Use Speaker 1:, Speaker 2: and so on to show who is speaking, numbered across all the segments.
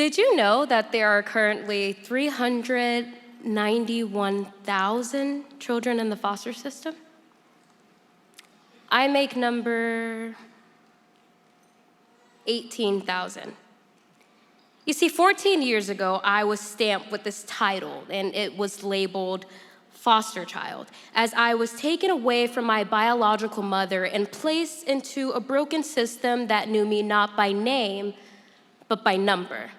Speaker 1: Did you know that there are currently 391,000 children in the foster system? I make number 18,000. You see, 14 years ago, I was stamped with this title, and it was labeled foster child, as I was taken away from my biological mother and placed into a broken system that knew me not by name, but by number.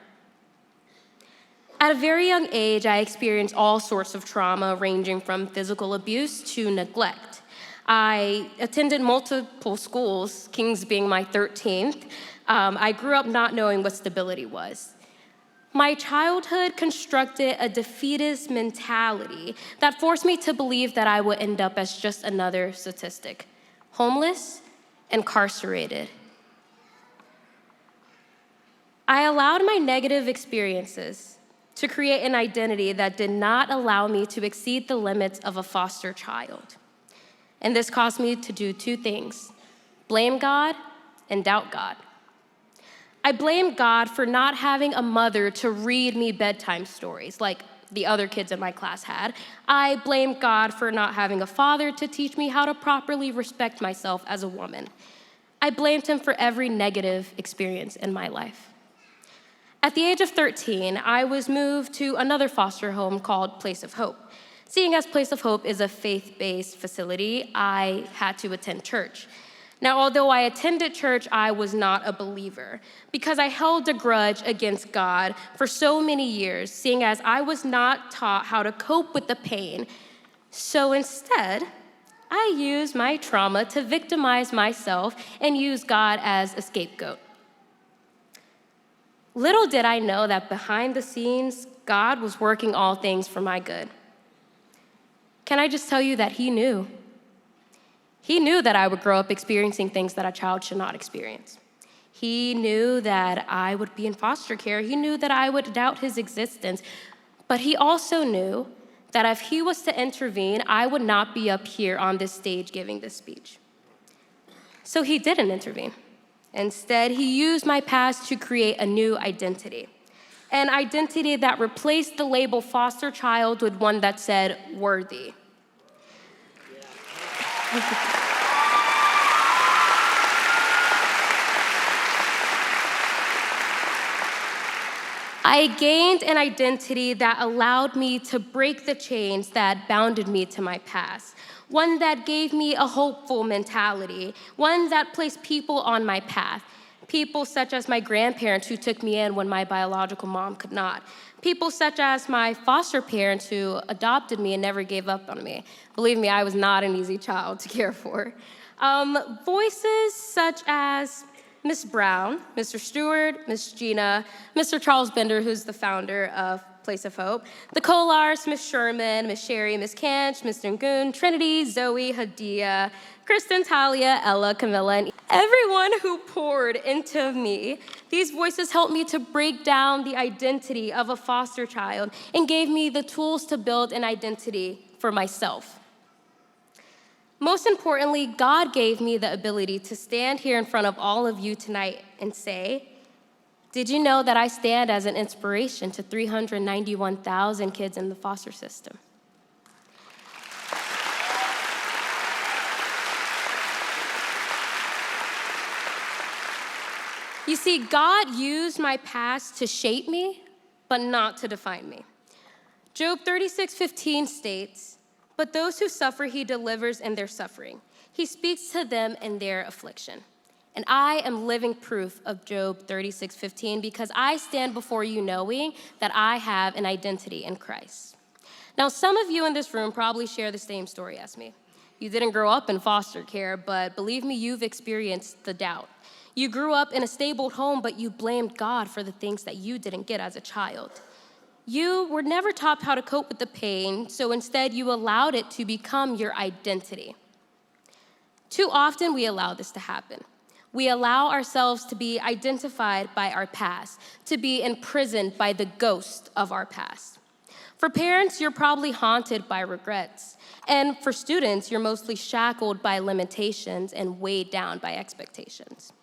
Speaker 1: At a very young age, I experienced all sorts of trauma, ranging from physical abuse to neglect. I attended multiple schools, King's being my 13th. I grew up not knowing what stability was. My childhood constructed a defeatist mentality that forced me to believe that I would end up as just another statistic, homeless, incarcerated. I allowed my negative experiences to create an identity that did not allow me to exceed the limits of a foster child. And this caused me to do two things: blame God and doubt God. I blamed God for not having a mother to read me bedtime stories like the other kids in my class had. I blamed God for not having a father to teach me how to properly respect myself as a woman. I blamed him for every negative experience in my life. At the age of 13, I was moved to another foster home called Place of Hope. Seeing as Place of Hope is a faith-based facility, I had to attend church. Now, although I attended church, I was not a believer because I held a grudge against God for so many years, seeing as I was not taught how to cope with the pain. So instead, I used my trauma to victimize myself and use God as a scapegoat. Little did I know that behind the scenes, God was working all things for my good. Can I just tell you that He knew? He knew that I would grow up experiencing things that a child should not experience. He knew that I would be in foster care. He knew that I would doubt His existence. But He also knew that if He was to intervene, I would not be up here on this stage giving this speech. So He didn't intervene. Instead, He used my past to create a new identity, an identity that replaced the label foster child with one that said worthy. I gained an identity that allowed me to break the chains that bounded me to my past, one that gave me a hopeful mentality, one that placed people on my path, people such as my grandparents who took me in when my biological mom could not, people such as my foster parents who adopted me and never gave up on me. Believe me, I was not an easy child to care for. Voices such as Miss Brown, Mr. Stewart, Miss Gina, Mr. Charles Bender, who's the founder of Place of Hope, the Kolars, Miss Sherman, Miss Sherry, Miss Kanch, Mr. Ngoon, Trinity, Zoe, Hadia, Kristen, Talia, Ella, Camilla, and everyone who poured into me. These voices helped me to break down the identity of a foster child and gave me the tools to build an identity for myself. Most importantly, God gave me the ability to stand here in front of all of you tonight and say, did you know that I stand as an inspiration to 391,000 kids in the foster system? You see, God used my past to shape me, but not to define me. Job 36:15 states, but those who suffer, He delivers in their suffering. He speaks to them in their affliction. And I am living proof of Job 36:15 because I stand before you knowing that I have an identity in Christ. Now, some of you in this room probably share the same story as me. You didn't grow up in foster care, but believe me, you've experienced the doubt. You grew up in a stable home, but you blamed God for the things that you didn't get as a child. You were never taught how to cope with the pain, so instead you allowed it to become your identity. Too often we allow this to happen. We allow ourselves to be identified by our past, to be imprisoned by the ghost of our past. For parents, you're probably haunted by regrets. And for students, you're mostly shackled by limitations and weighed down by expectations.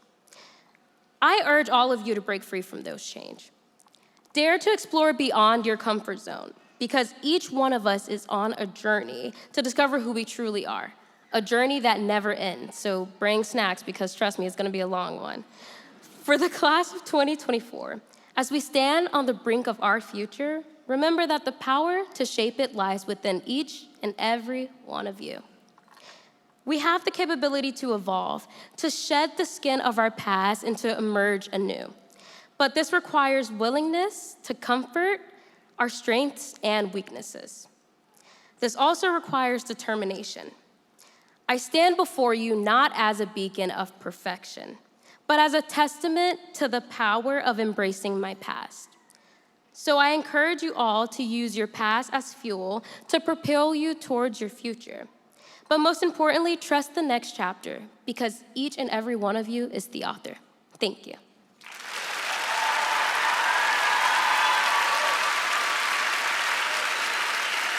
Speaker 1: I urge all of you to break free from those chains. Dare to explore beyond your comfort zone, because each one of us is on a journey to discover who we truly are, a journey that never ends. So bring snacks, because trust me, it's gonna be a long one. For the class of 2024, as we stand on the brink of our future, remember that the power to shape it lies within each and every one of you. We have the capability to evolve, to shed the skin of our past and to emerge anew. But this requires willingness to comfort our strengths and weaknesses. This also requires determination. I stand before you not as a beacon of perfection, but as a testament to the power of embracing my past. So I encourage you all to use your past as fuel to propel you towards your future. But most importantly, trust the next chapter, because each and every one of you is the author. Thank you.